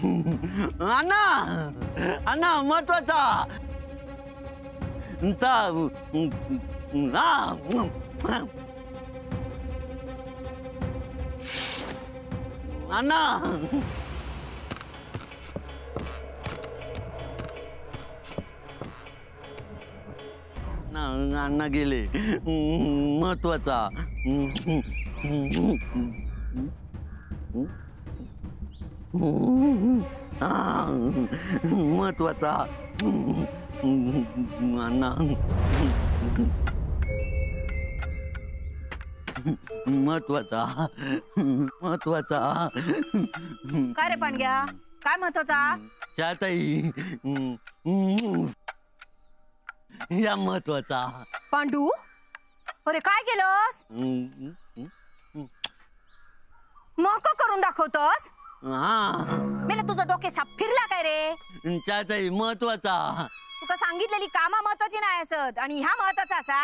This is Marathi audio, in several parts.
अण्णा अण्णा महत्वाचा अण्णा अण्णा गेले महत्वाचा महत्वाचा अण्णा महत्वाचा महत्वाचा काय रे पांडग्या काय महत्वाचा चाताई या महत्वाचा पांडू अरे काय केलंस मग करून दाखवतोस मेला तुझं डोके साप फिरला काय रे चाताई महत्वाचा तुका सांगितलेली कामा महत्वाची नाही असत आणि ह्या महत्वाचा असा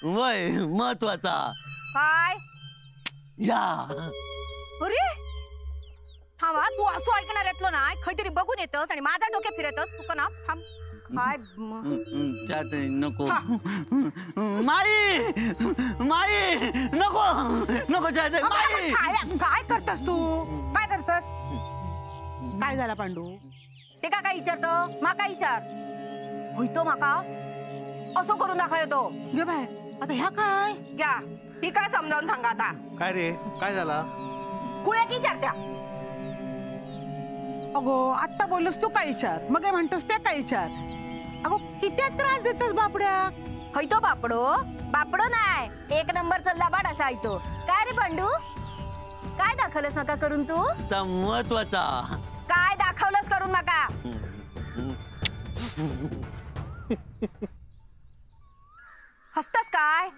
वय महत्वाचा काय या अरे थांबा तू असं ऐकणार येतलो ना काहीतरी बघून येतस आणि माझा डोके फिरतस तुका ना थांब काय चाताई नको माई माई नको नको चाताई माई काय करतस तू काय करतस काय झाला पांडू ते का काय विचारतो माका विचार होईतो माका असं करून दाखवतो गे बाय आता ह्या काय घ्या ही काय समजावून सांगा आता काय रे काय झाला कुण्या की विचारत्या अगो आता बोललोस तू काय विचार मग म्हणतोस ते काय विचार अगो किती त्रास देतस बापड्या होईतो बापडो बापडो नाही एक नंबरचा लबाड असा आहे काय रे पांडू काय दाखवलंस मका करून तू महत्वाचा काय दाखवलंस करून मका हसतस काय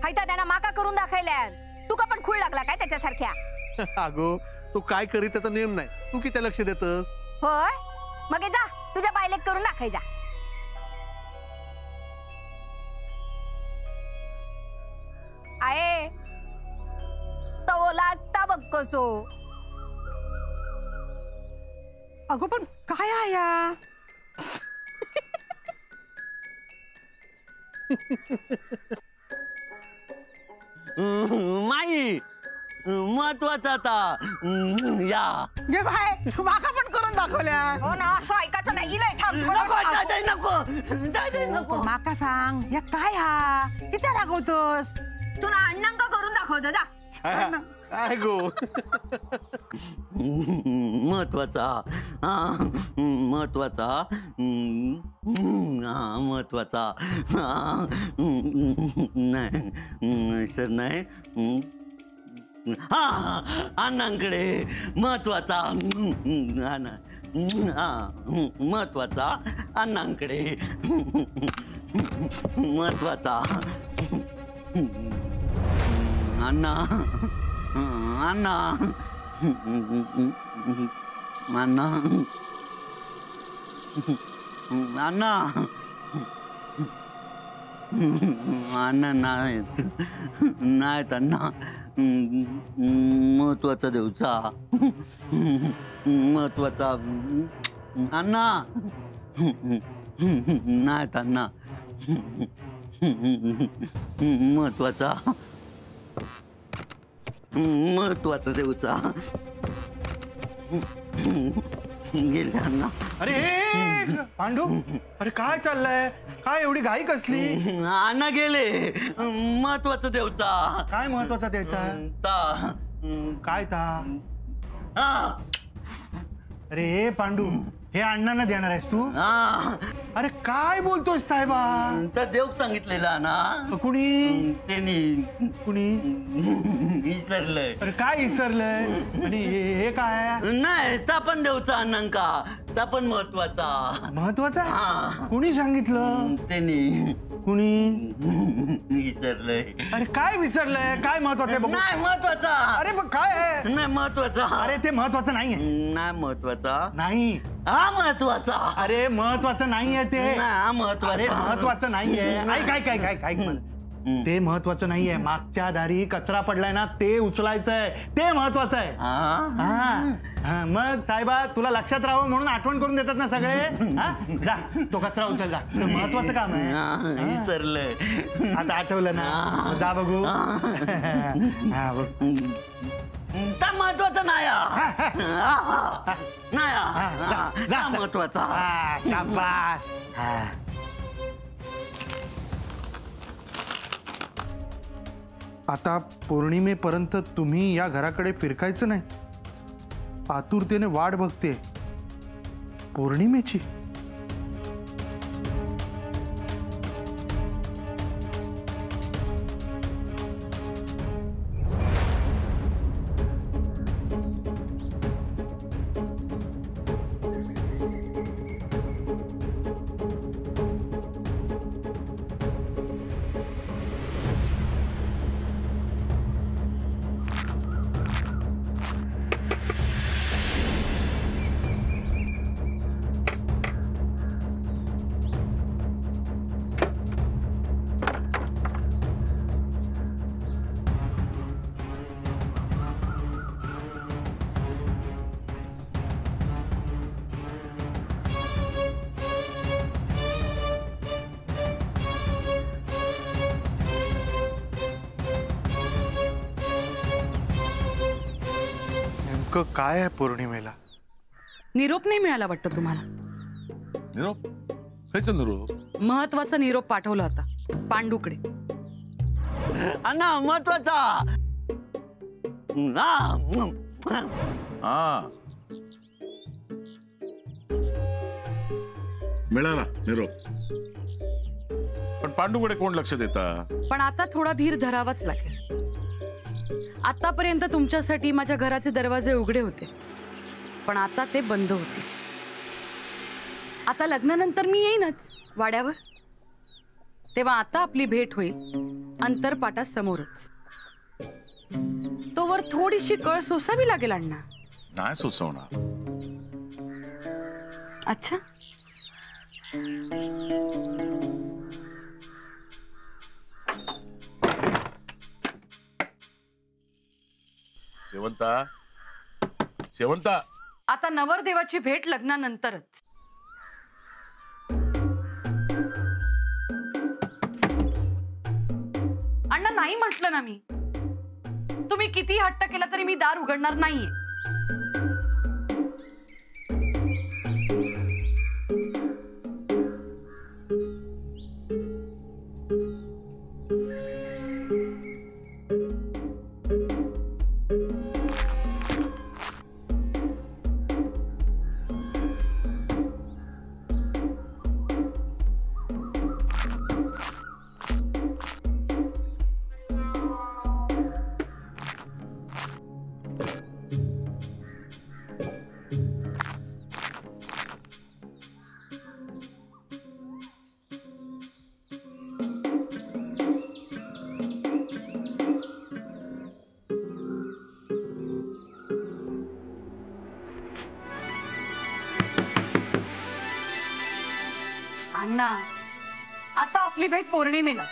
हायता त्यांना माका करून दाखवल्या तुका पण खूळ लागला काय त्याच्यासारख्या अगो तू काय करीत त्याचा नेम नाही तू किती लक्ष देतस होय मग जा तुझ्या बायलेक करून दाखय जा आहे तो लाजता बघ कसो अगो पण काय आया माई महत्वाचा आता या गे बाय माका पण करून दाखवल्या हो ना असं ऐकायचं नाही इलय थांब नको चाचाई नको चाचाई नको माका सांग या काय हा किती दाखवतोस तू ना अण्णांक करून दाखवतो जा काय गो महत्वाचा महत्वाचा महत्वाचा नाही सर नाही अण्णांकडे महत्वाचा महत्वाचा अण्णांकडे महत्वाचा अण्णा अण्णा अण्णा अण्णा अण्णा नाहीत नाहीत अण्णा महत्वाचा देवचा महत्वाचा अण्णा नाहीत अण्णा महत्वाचा महत्वाचा देवचा गेले अण्णा अरे पांडू अरे काय चाललंय काय एवढी घाई कसली अण्णा गेले महत्वाचा देवचा काय महत्वाचा द्यायचा ता काय ता हा अरे पांडू हे अण्णांना देणार आहेस तू हा अरे काय बोलतोस साहेबा तर देव सांगितलेला ना कुणी त्यांनी कुणी विसरलंय अरे काय विसरलंय आणि हे काय नाही ता पण देवचा अण्णांका ता पण महत्वाचा महत्वाचा हा कुणी सांगितलं त्यांनी कुणी विसरलंय अरे काय विसरलंय काय महत्वाचं आहे बघू नाही महत्वाचा अरे मग काय आहे नाही महत्वाचा अरे ते महत्वाचं नाहीये नाही महत्वाचा नाही हा महत्वाचा अरे महत्वाचं नाहीये ते नाही हा महत्वाचा अरे महत्वाचं नाहीये ऐक ऐक ऐक ऐक ऐक मला. ते महत्वाचं नाहीये. मागच्या दारी कचरा पडलाय ना, ते उचलायचंय, ते महत्वाचं आहे. हा, मग साहेबा तुला लक्षात राहावं म्हणून आठवण करून देतात ना सगळे. जा तो कचरा उचल जा, ते महत्वाचं काम आहे. विसरलं. आता आठवलं ना, जा बघू. हा बघ, त्या महत्वाचं नाही जा. महत्वाचा. हा, शाबास. हा. आता पौर्णिमेपर्यंत तुम्ही या घराकडे फिरकायचं नाही. आतुरतेने वाट बघते पौर्णिमेची. नेमकं काय आहे पौर्णिमेला? निरोप नाही मिळाला वाटतं तुम्हाला? निरोप? कायचा निरोप? महत्वाचा निरोप पाठवला होता पांडूकडे. अण्णा महत्वाचा. हा, मिळाला निरोप. पण पांडूकडे कोण लक्ष देता? पण आता थोडा धीर धरावाच लागेल. आतापर्यंत तुमच्यासाठी माझ्या घराचे दरवाजे उघडे होते, पण आता ते बंद होते. आता लग्नानंतर मी येईनच वाड्यावर, तेव्हा आता आपली भेट होईल अंतरपाटा समोरच. तोवर थोडीशी कळ सोसावी लागेल अण्णा. नाही सुचवणार. अच्छा, शेवंता, शेवंता. आता नवरदेवाची भेट लग्नानंतरच. अण्णा नाही म्हटलं ना मी. तुम्ही किती हट्ट केला तरी मी दार उघडणार नाहीये. अण्णा, आता आपली भेट पौर्णिमेला.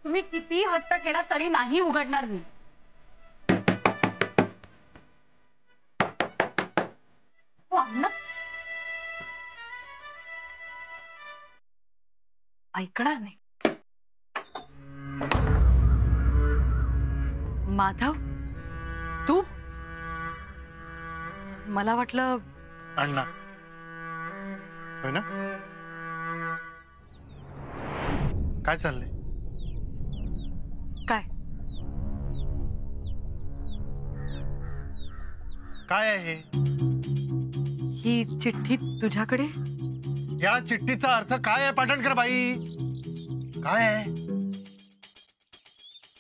तुम्ही किती हट्ट केला तरी नाही उघडणार मी. अण्णा ऐकणार नाही. माधव, तू? मला वाटलं. अण्णा होय ना? काय चाललंय? काय काय आहे? ही चिठ्ठी तुझ्याकडे? या चिठ्ठीचा अर्थ काय आहे पाटणकर बाई? काय आहे?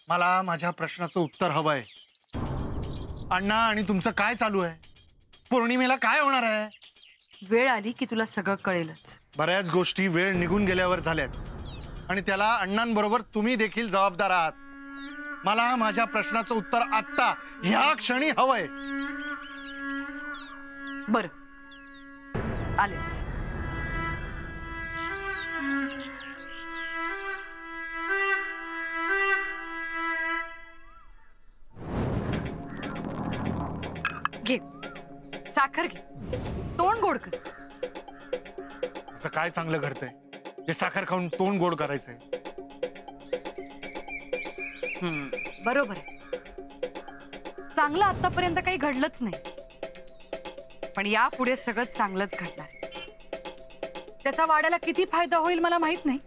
मला माझ्या प्रश्नाचं उत्तर हवंय. अण्णा आणि तुमचं काय चालू आहे? पौर्णिमेला काय होणार आहे? वेळ आली की तुला सगळं कळेलच. बऱ्याच गोष्टी वेळ निघून गेल्यावर झाल्यात आणि त्याला अण्णांबरोबर तुम्ही देखील जबाबदार आहात. मला माझ्या प्रश्नाचं उत्तर आत्ता ह्या क्षणी हवंय. बर, आलेच. घे साखर, घे तोंड गोड कर. असं काय चांगलं घडतंय जे साखर खाऊन तोंड गोड करायचंय? बरोबर आहे. चांगलं आतापर्यंत काही घडलंच नाही, पण यापुढे सगळं चांगलंच घडणार. त्याचा वाड्याला किती फायदा होईल मला माहित नाही,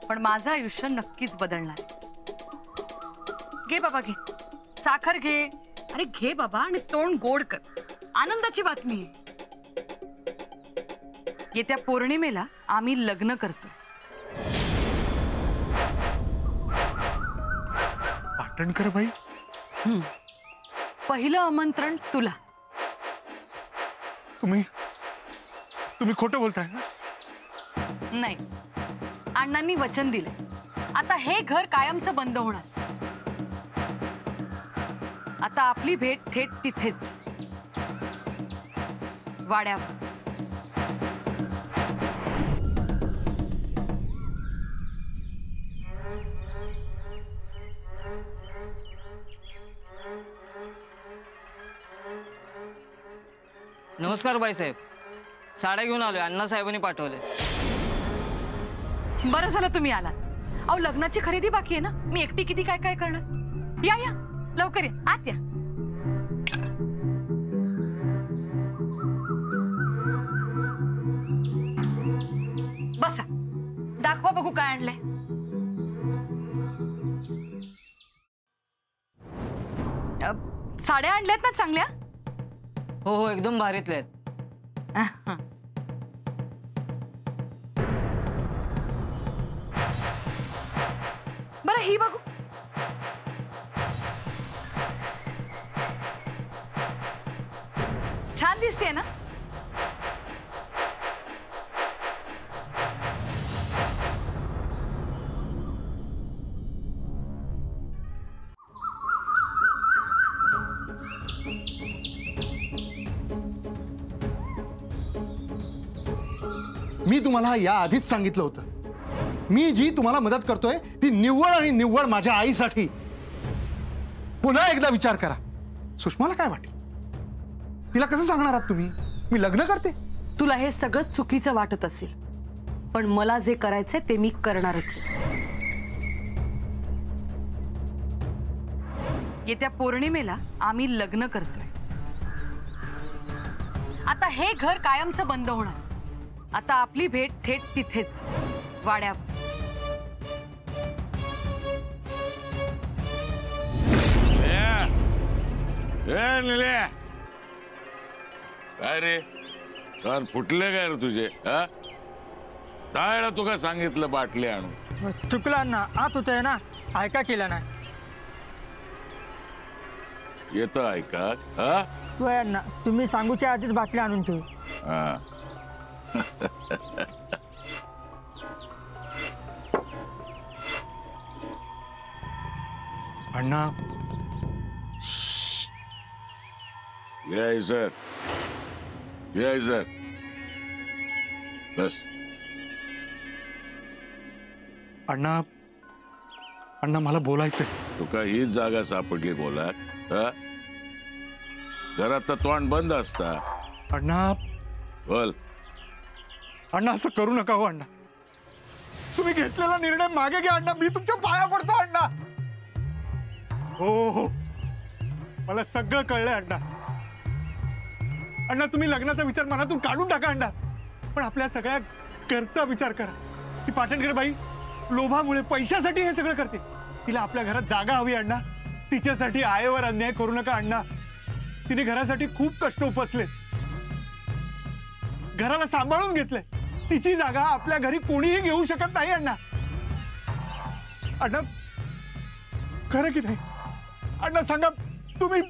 पण माझं आयुष्य नक्कीच बदलणार. घे बाबा, घे साखर, घे. अरे घे बाबा आणि तोंड गोड कर. आनंदाची बातमी आहे. येत्या पौर्णिमेला आम्ही लग्न करतो. पाटणकर बाई, पहिलं आमंत्रण तुला. तुम्ही खोटं बोलताय ना? नाही, अण्णांनी वचन दिले. आता हे घर कायमचं बंद होणार. आता आपली भेट थेट तिथेच, वाड्यावर. नमस्कार बाईसाहेब, साड्या घेऊन आलोय. अण्णासाहेबांनी पाठवले. बरं झालं तुम्ही आलात. अहो, लग्नाची खरेदी बाकी आहे ना. मी एकटी किती काय काय करणार. या या लवकर या, आत या. बसा, दाखवा बघू काय आणलंय. साड्या आणल्यात ना चांगल्या? हो हो, एकदम भारीतले आहेत. बरं ही बघू. छान दिसते ना. मी तुम्हाला या आधीच सांगितलं होतं, मी जी तुम्हाला मदत करतोय ती निव्वळ आणि निव्वळ माझ्या आईसाठी. पुन्हा एकदा विचार करा. सुषमाला काय वाटेल? तिला कसं सांगणार आहात तुम्ही मी लग्न करते? तुला हे सगळं चुकीचं वाटत असेल, पण मला जे करायचंय ते मी करणारच. येत्या पौर्णिमेला आम्ही लग्न करतोय. आता हे घर कायमचं बंद होणार. आता आपली भेट थेट तिथेच, वाड्यावर. काय रे, कान फुटले काय रे तुझे? हा, काय तुका सांगितलं बाटली आणू? चुकला ना, आत होतंय ना, ऐका केला नाही. येतं ऐका. हा, होय ना, तुम्ही सांगूच्या आधीच बाटली आणून ठेवू. हा. अण्णा, ये सर, ये सर, बस. अण्णा, अण्णा मला बोलायचंय. तुका हीच जागा सापडली बोला? हा, घरात तर तोंड बंद असता. अण्णा, बोल. अण्णा असं करू नका हो अण्णा. तुम्ही घेतलेला निर्णय मागे घ्या अण्णा. मी तुमच्या पाया पडतो अण्णा. हो हो, मला सगळं कळलंय अण्णा. अण्णा, तुम्ही लग्नाचा विचार मनातून काढून टाका अण्णा, पण आपल्या सगळ्या घरचा विचार करा. ती पाटणकर बाई लोभामुळे, पैशासाठी हे सगळं करते. तिला आपल्या घरात जागा हवी अण्णा. तिच्यासाठी आईवर अन्याय करू नका अण्णा. तिने घरासाठी खूप कष्ट उपसले, घराला सांभाळून घेतलंय. तिची जागा आपल्या घरी कोणीही घेऊ शकत नाही अण्णा. अण्णा, खरं की नाही अण्णा? सांगा, तुम्ही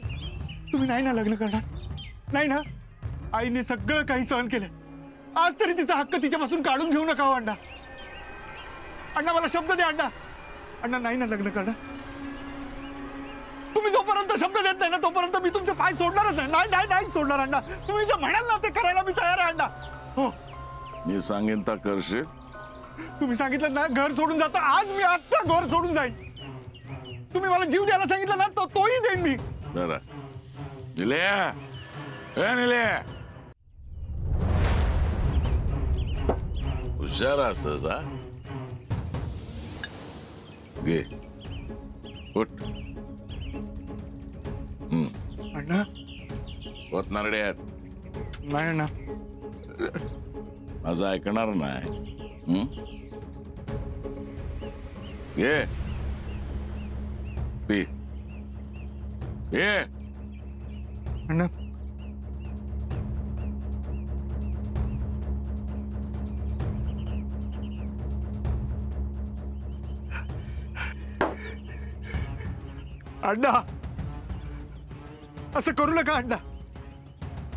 नाही ना लग्न करणार? नाही ना? आईने सगळं काही सहन केलं, आज तरी तिचा हक्क तिच्यापासून काढून घेऊ नका हो अण्णा. अण्णा, मला शब्द द्या अण्णा. अण्णा नाही ना लग्न करणार. तुम्ही जोपर्यंत शब्द देत नाही ना तोपर्यंत मी तुमचे पाय सोडणारच नाही. नाही नाही नाही सोडणार अण्णा. तुम्ही जे म्हणाल ना ते करायला मी तयार आहे अण्णा. हो मी सांगेन तर करशील. तुम्ही सांगितलं ना घर सोडून जाता, आज मी आत्ता घर सोडून जाईन. तुम्ही मला जीव द्यायला सांगितलं ना तोही देईन मी. जरा निल्या, ए निल्या, हुशार असस हा. घे उठ. अण्णा होत नारड्यात नाही अण्णा. माझं ऐकणार नाही. घे पी ये. अण्णा अण्णा असं करू नका अण्णा.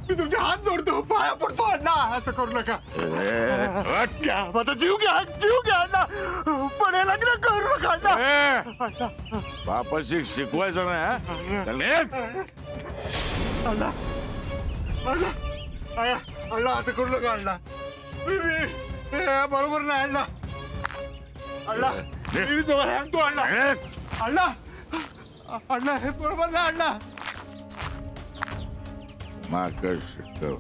मी तुमचे हात जोडतो, पाया पडतो अण्णा. असं करू नका. घ्या माझा जीव घ्या, जीव घ्या अण्णा. पण हे लग्न करू नका अण्णा. बापाशी शिकवायचं नाही हा. चल निघ. अण्णा अण्णा अण्णा असं करू नका अण्णा. बरोबर नाही अण्णा. अण्णा मी तुम्हाला सांगतो अण्णा. अण्णा अण्णा हे बरोबर नाही अण्णा. माकड शिकव.